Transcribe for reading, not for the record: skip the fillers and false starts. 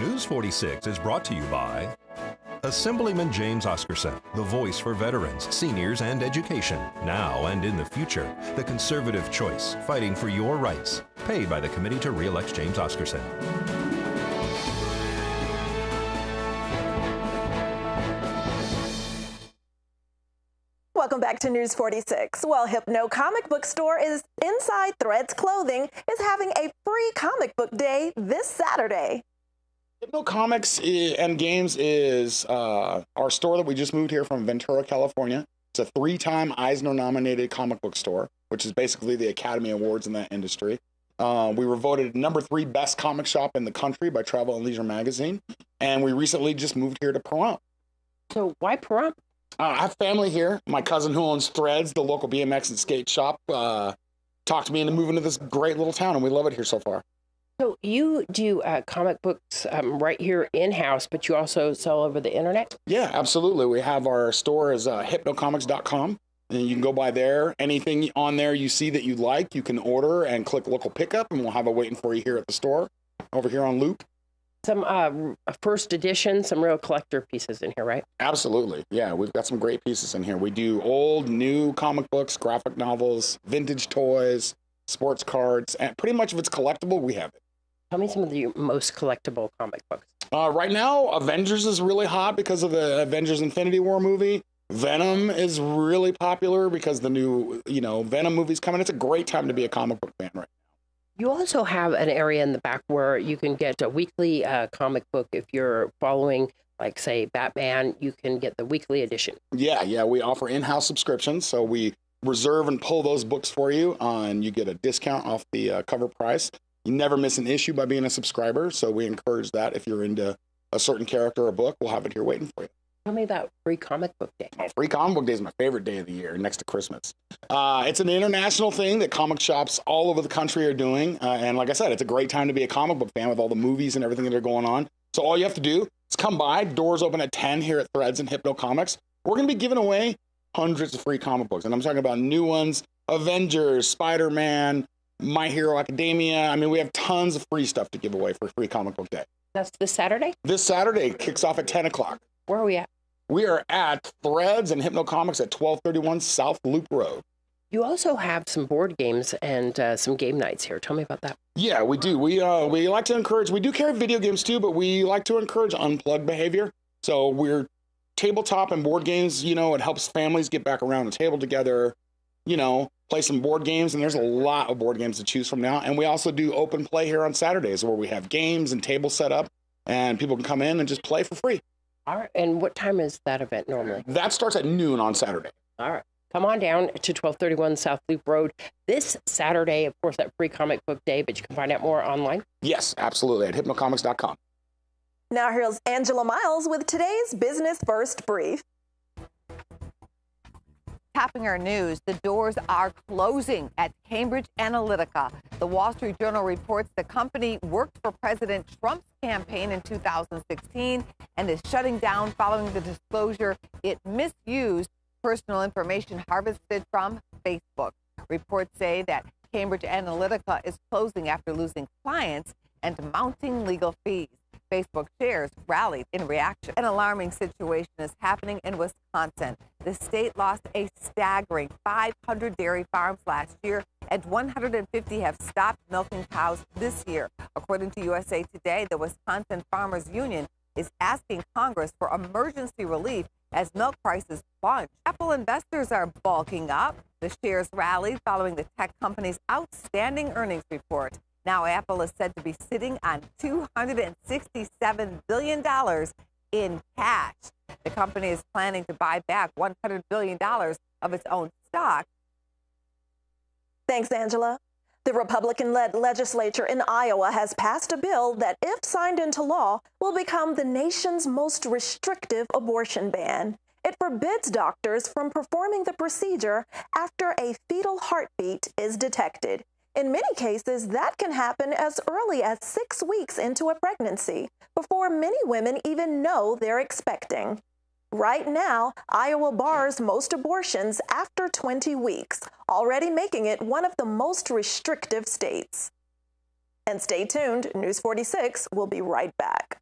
News 46 is brought to you by Assemblyman James Oscarson, the voice for veterans, seniors, and education, now and in the future. The conservative choice, fighting for your rights. Paid by the Committee to Re-elect James Oscarson. Welcome back to News 46. Well, Hypno Comic Book Store is inside Threads Clothing is having a free comic book day this Saturday. Hypno Comics and Games is our store that we just moved here from Ventura, California. It's a 3-time Eisner-nominated comic book store, which is basically the Academy Awards in that industry. We were voted #3 best comic shop in the country by Travel and Leisure magazine, and we recently just moved here to Pahrump. So why Pahrump? I have family here. My cousin who owns Threads, the local BMX and skate shop, talked me into moving to this great little town, and we love it here so far. So you do comic books right here in-house, but you also sell over the internet? Yeah, absolutely. We have our store is hypnocomics.com, and you can go by there. Anything on there you see that you like, you can order and click local pickup, and we'll have it waiting for you here at the store, over here on Loop. Some first edition, some real collector pieces in here, right? Absolutely. Yeah, we've got some great pieces in here. We do old, new comic books, graphic novels, vintage toys, sports cards, and pretty much if it's collectible, we have it. Tell me some of the most collectible comic books. Right now, Avengers is really hot because of the Avengers Infinity War movie. Venom is really popular because the new, Venom movie's coming. It's a great time to be a comic book fan right now. You also have an area in the back where you can get a weekly comic book. If you're following, like, say, Batman, you can get the weekly edition. Yeah, we offer in-house subscriptions, so we reserve and pull those books for you, and you get a discount off the cover price. You never miss an issue by being a subscriber, so we encourage that. If you're into a certain character or book, we'll have it here waiting for you. Tell me about Free Comic Book Day. Oh, Free Comic Book Day is my favorite day of the year, next to Christmas. It's an international thing that comic shops all over the country are doing. And like I said, it's a great time to be a comic book fan with all the movies and everything that are going on. So all you have to do is come by. Doors open at 10 here at Threads and Hypno Comics. We're going to be giving away hundreds of free comic books. And I'm talking about new ones, Avengers, Spider-Man, My Hero Academia. I mean, we have tons of free stuff to give away for Free Comic Book Day. That's this Saturday? This Saturday kicks off at 10 o'clock. Where are we at? We are at Threads and Hypno Comics at 1231 South Loop Road. You also have some board games and some game nights here. Tell me about that. Yeah, we do. We like to encourage, we do carry video games too, but we like to encourage unplugged behavior. So we're tabletop and board games, it helps families get back around the table together, play some board games. And there's a lot of board games to choose from now. And we also do open play here on Saturdays where we have games and tables set up and people can come in and just play for free. All right. And what time is that event normally? That starts at noon on Saturday. All right. Come on down to 1231 South Loop Road this Saturday. Of course, that Free Comic Book Day, but you can find out more online. Yes, absolutely, at hypnocomics.com. Now here's Angela Miles with today's Business First Brief. Tapping our news, the doors are closing at Cambridge Analytica. The Wall Street Journal reports the company worked for President Trump's campaign in 2016 and is shutting down following the disclosure it misused personal information harvested from Facebook. Reports say that Cambridge Analytica is closing after losing clients and mounting legal fees. Facebook shares rallied in reaction. An alarming situation is happening in Wisconsin. The state lost a staggering 500 dairy farms last year, and 150 have stopped milking cows this year. According to USA Today, the Wisconsin Farmers Union is asking Congress for emergency relief as milk prices plunge. Apple investors are bulking up. The shares rallied following the tech company's outstanding earnings report. Now Apple is said to be sitting on $267 billion in cash. The company is planning to buy back $100 billion of its own stock. Thanks, Angela. The Republican-led legislature in Iowa has passed a bill that, if signed into law, will become the nation's most restrictive abortion ban. It forbids doctors from performing the procedure after a fetal heartbeat is detected. In many cases, that can happen as early as 6 weeks into a pregnancy, before many women even know they're expecting. Right now, Iowa bars most abortions after 20 weeks, already making it one of the most restrictive states. And stay tuned, News 46 will be right back.